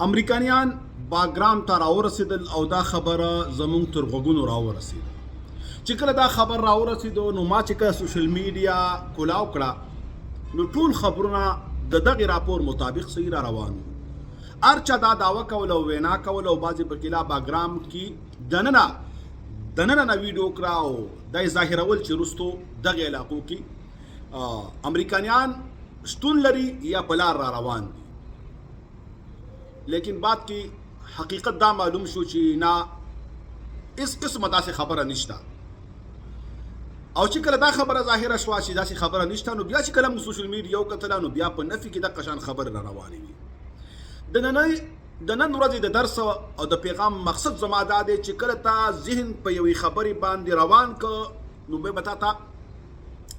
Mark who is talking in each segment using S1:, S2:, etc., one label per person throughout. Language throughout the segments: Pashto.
S1: امریکایان باګرام ته راورسېدل او دا خبره زمونږ تر غوږونو راورسېده. چې کله دا خبر راورسېدو نو ما چې کله سوشل میډیا کولاو کړه نو ټول خبرونه د دغه راپور مطابق صحیح را روان وو. هر چا دا دعوه کوله او وینا کوله او بعضې پکې لا باګرام کې دننه نه ویډیو کړه او دا یې ظاهرول چې وروستو دغه علاقو کې امریکایان شتون لري یا بلار را روان دي. لیکن بعد کې حقیقت دا معلوم شو چې نه اس قسمه داسې خبره نشته. او چې کله دا خبره ظاهره شوه چې داسې خبره نشته نو بیا چې کله موږ سوشل میډیا وکتله نو بیا په نفي کې دغه شان خبرې را روانې وي. د نن ورځې د درس او د پیغام مقصد زما دا دی چې کله تا ذهن په یوې خبرې باندې روان که نو بیا به تا ته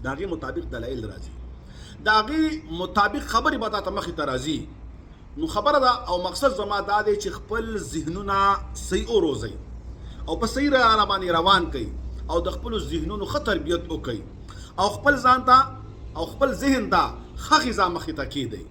S1: د هغې مطابق دلایل راځي، د هغې مطابق خبرې به تا ته مخې ته راځي. نو خبره ده او مقصد زما دا دی چې خپل ذهنونه صحیح وروزئ او په صحیح لاره باندې روان کړئ او د خپلو ذهنونو ښه تربیت وکړئ او خپل ځان ته او خپل ذهن ته ښه غذا مخې ته کیدئ.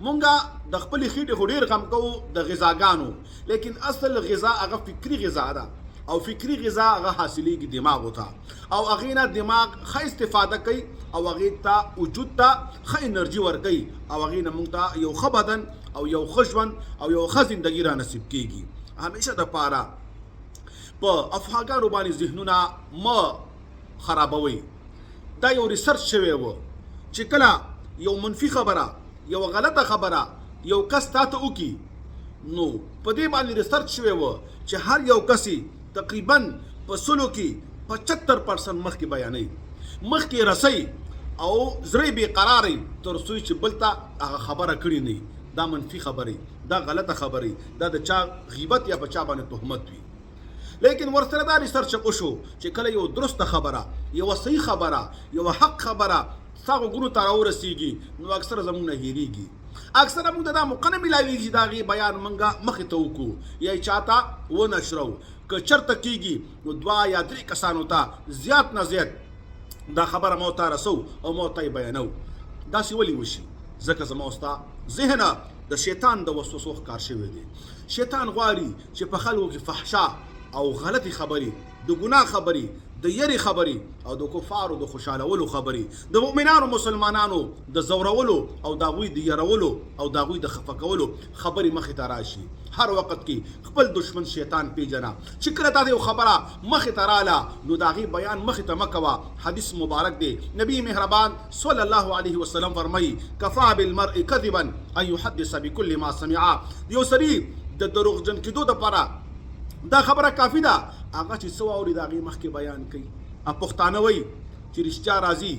S1: مونږه د خپلې خېټې خو ډېر غم کوو د غذاګانو، لیکن اصل غذا هغه فکري غذا ده او فکري غذا هغه حاصلېږي دماغو ته او هغې نه دماغ ښه استفاده کوي او هغې ته وجود ته ښه انرژي ورکوي او هغې نه مونږ ته یو ښه بدن او یو ښه ژوند او یو ښه زندګي را نصیب کېږي. همیشه دپاره په افهاګانو باندې ذهنونه مه خرابوئ. دا یو ریسرچ شوی و چې کله یو منفي خبره یو غلطه خبره یو کس تا ته وکړي نو په دې باندې ریسرچ شوی و چې هر یو کس تقریبا په سلو کې 75% مخکې بیانوي، مخکې رسئ او زړه بېقرارئ تر څو چې بل ته هغه خبره کړې نه وي. دا منفي خبرې، دا غلطه خبرې، دا د چا غیبت یا په چا باندې تهمت وي. لیکن ورسره دا ریسرچ وشو چې کله یو درسته خبره، یوه صحیح خبره، یوه حق خبره ستا غوږونو ته راورسېږي نو اکثره زموږ نه هېرېږي. اکثره موږ ته دا موقع نه میلاوېږي چې د هغې بیان موږ مخې ته وکړو یا یې چاته ونشرو. که چرته کېږي نو 2 یا 3 کسانو ته زیات نه زیات دا خبره مو ته رسو او مو ته یې بیانو. داسې ولې وشي؟ ځکه زما او ستا ذهنه د شیطان د وسوسو ښکار شوی دی. شیطان غواړي چې په خلکو کې فحشا او غلطي خبرې، د ګناه خبرې، د یری خبرې او د کفارو د خوشحالولو خبرې، د مؤمنانو مسلمانانو د زورولو او د هغوی د یرولو او د هغوی د خفه کولو خبرې مخې ته راشي. هر وخت کې خپل دشمن شیطان پیژنه چې کله تا د یو خبره مخې ته راله نو د هغې بیان مخې ته مه کوه. حدیث مبارک دی، نبی مهربان صلی الله علیه وسلم فرمایي کفا بالمرء کذبا ان یحدث بكل ما سمع. یو سړي د دروغجن کېدو دپاره دا خبره کافي ده هغه چې څه واوري د هغې مخکې بیان کوي. پښتانه وایي چې رښتیا راځي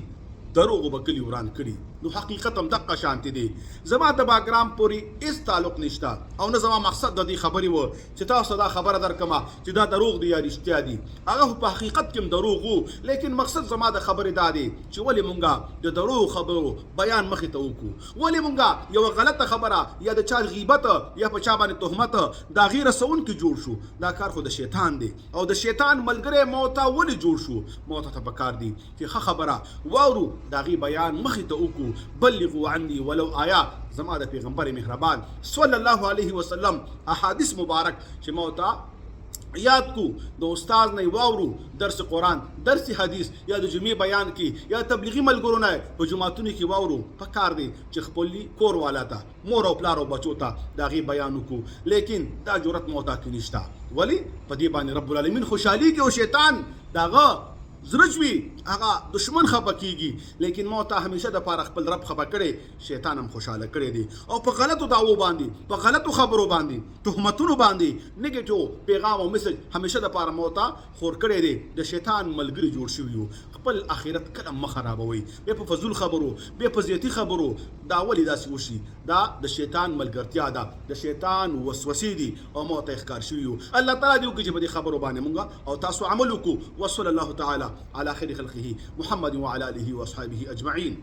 S1: دروغو به کلي وران کړي. نو حقیقت هم دقه شانتې دی. زما د باګرام پورې هېڅ تعلق نشته او نه زما مقصد د دې خبرې و چې تاسو دا خبره درکمه چې دا دروغ دی یا رښتیا دي. هغه خو په حقیقت کې هم دروغ وو، لیکن مقصد زما د خبرې دا دی چې ولې مونږه د دروغ خبرو بیان مخې ته وکړو، ولې مونږه یوه غلطه خبره یا د چا غیبت یا په چا باندې تهمت د هغې رسونکي جوړ شو. دا کار خو د شیطان دی او د شیطان ملګری مو ته ولې جوړ شو؟ مو ته پکار دی چې ښه خبره واورو د هغې بیان مخې ته وکړو. بلغوا عني ولو آیا زما د پیغمبر مهربان صلی الله علیه وسلم احادیث مبارک چې مو ته یاد کو د استاد نه واورو درس قرآن، درس حدیث یا د جمعې بیان کې یا تبلیغي ملګرو نه په جماعتونو کې واورو. پکار دی چې خپل کور والا ته مور او پلار او بچو ته د هغې بیان وکړو، لیکن دا جرأت مو ته کې نشته. ولې؟ په دې باندې رب العالمین خوشحالېږي او شیطان د هغه زړه وي هغه دشمن خفه کېږي. لیکن مو ته همیشه دپاره خپل رب خفه کړی، شیطان هم خوشحاله کړی دی او په غلطو دعوو باندې، په غلطو خبرو باندې، تهمتونو باندې، نیګیټیو پیغام او میسج همیشه دپاره مو ته خور کړی دی. د شیطان ملګري جوړ شوي یو. خپل آخرت کله مه خرابوئ بیا په فضول خبرو، بیا په زیاتي خبرو. دا ولې داسې وشي؟ دا د شیطان ملګرتیا ده، د شیطان وسوسې دي او مو ته ښکار شوي یو. الله تعالی دې وکړي چې په دې خبرو باندې مونږ او تاسو عمل وکړو. وصلی الله تعالی على خير خلقه محمد وعلى آله وأصحابه أجمعين.